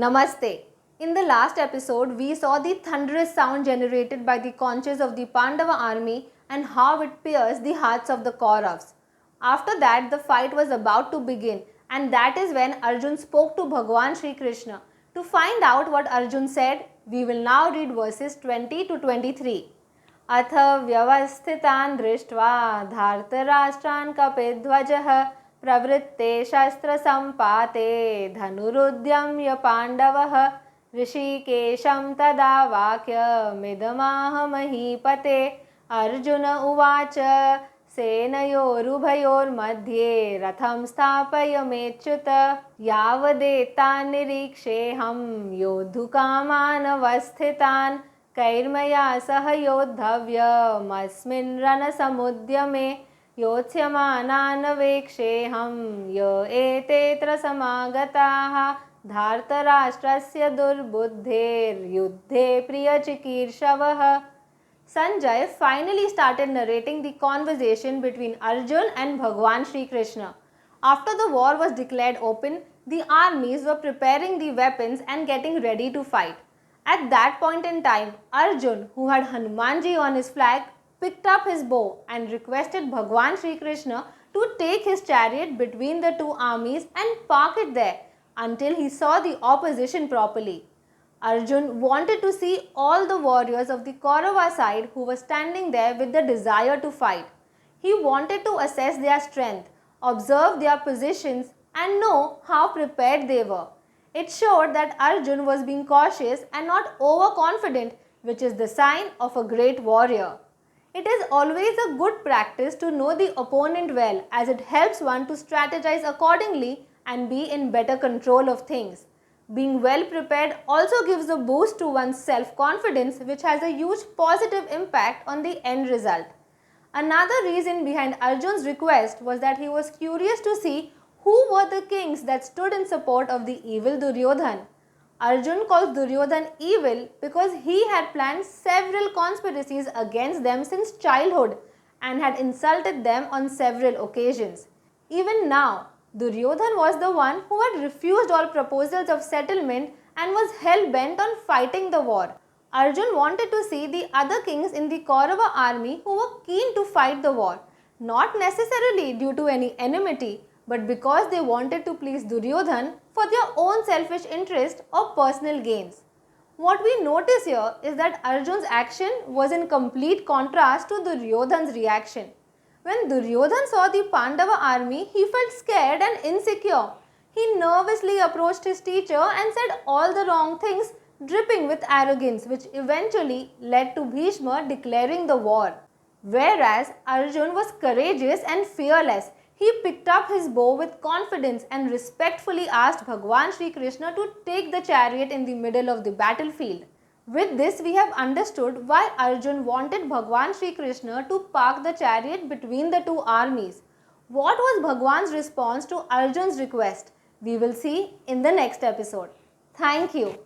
Namaste. In the last episode, we saw the thunderous sound generated by the conches of the Pandava army and how it pierced the hearts of the Kauravas. After that, the fight was about to begin, and that is when Arjun spoke to Bhagwan Shri Krishna. To find out what Arjun said, we will now read verses 20 to 23. अथ व्यवस्थितान् दृष्ट्वा धार्तराष्ट्रान् कपिध्वजः प्रवृत्ते शस्त्रसम्पाते धनुरुद्यम्य पाण्डवः ऋषिकेशं तदा वाक्यमिदमाह महीपते अर्जुन उवाच सेनयोरुभयोर्मध्ये रथं स्थापयमेच्युत यावदेतान् निरीक्षेऽहं योद्धुकामानवस्थितान् कैर्मया सह योद्धव्यमस्मिन् रणसमुद्यमे योत्स्यमानानवेक्षेऽहं य एतेऽत्र समागताः धार्तराष्ट्रस्य दुर्बुद्धेर्युद्धे प्रियचिकीर्षवः. Sanjay finally started narrating the conversation between Arjun and Bhagwan Shri Krishna. After the war was declared open, the armies were preparing the weapons and getting ready to fight. At that point in time, Arjun, who had Hanumanji on his flag, picked up his bow and requested Bhagwan Shri Krishna to take his chariot between the two armies and park it there until he saw the opposition properly. Arjun wanted to see all the warriors of the Kaurava side who were standing there with the desire to fight. He wanted to assess their strength, observe their positions, and know how prepared they were. It showed that Arjun was being cautious and not overconfident, which is the sign of a great warrior. It is always a good practice to know the opponent well, as it helps one to strategize accordingly and be in better control of things. Being well prepared also gives a boost to one's self-confidence, which has a huge positive impact on the end result. Another reason behind Arjun's request was that he was curious to see who were the kings that stood in support of the evil Duryodhan. Arjun calls Duryodhan evil because he had planned several conspiracies against them since childhood and had insulted them on several occasions. Even now, Duryodhan was the one who had refused all proposals of settlement and was hell-bent on fighting the war. Arjun wanted to see the other kings in the Kaurava army who were keen to fight the war, not necessarily due to any enmity, but because they wanted to please Duryodhan for their own selfish interest or personal gains. What we notice here is that Arjun's action was in complete contrast to Duryodhan's reaction. When Duryodhan saw the Pandava army, he felt scared and insecure. He nervously approached his teacher and said all the wrong things, dripping with arrogance, which eventually led to Bhishma declaring the war. Whereas Arjun was courageous and fearless. He picked up his bow with confidence and respectfully asked Bhagwan Shri Krishna to take the chariot in the middle of the battlefield. With this, we have understood why Arjun wanted Bhagwan Shri Krishna to park the chariot between the two armies. What was Bhagwan's response to Arjun's request? We will see in the next episode. Thank you.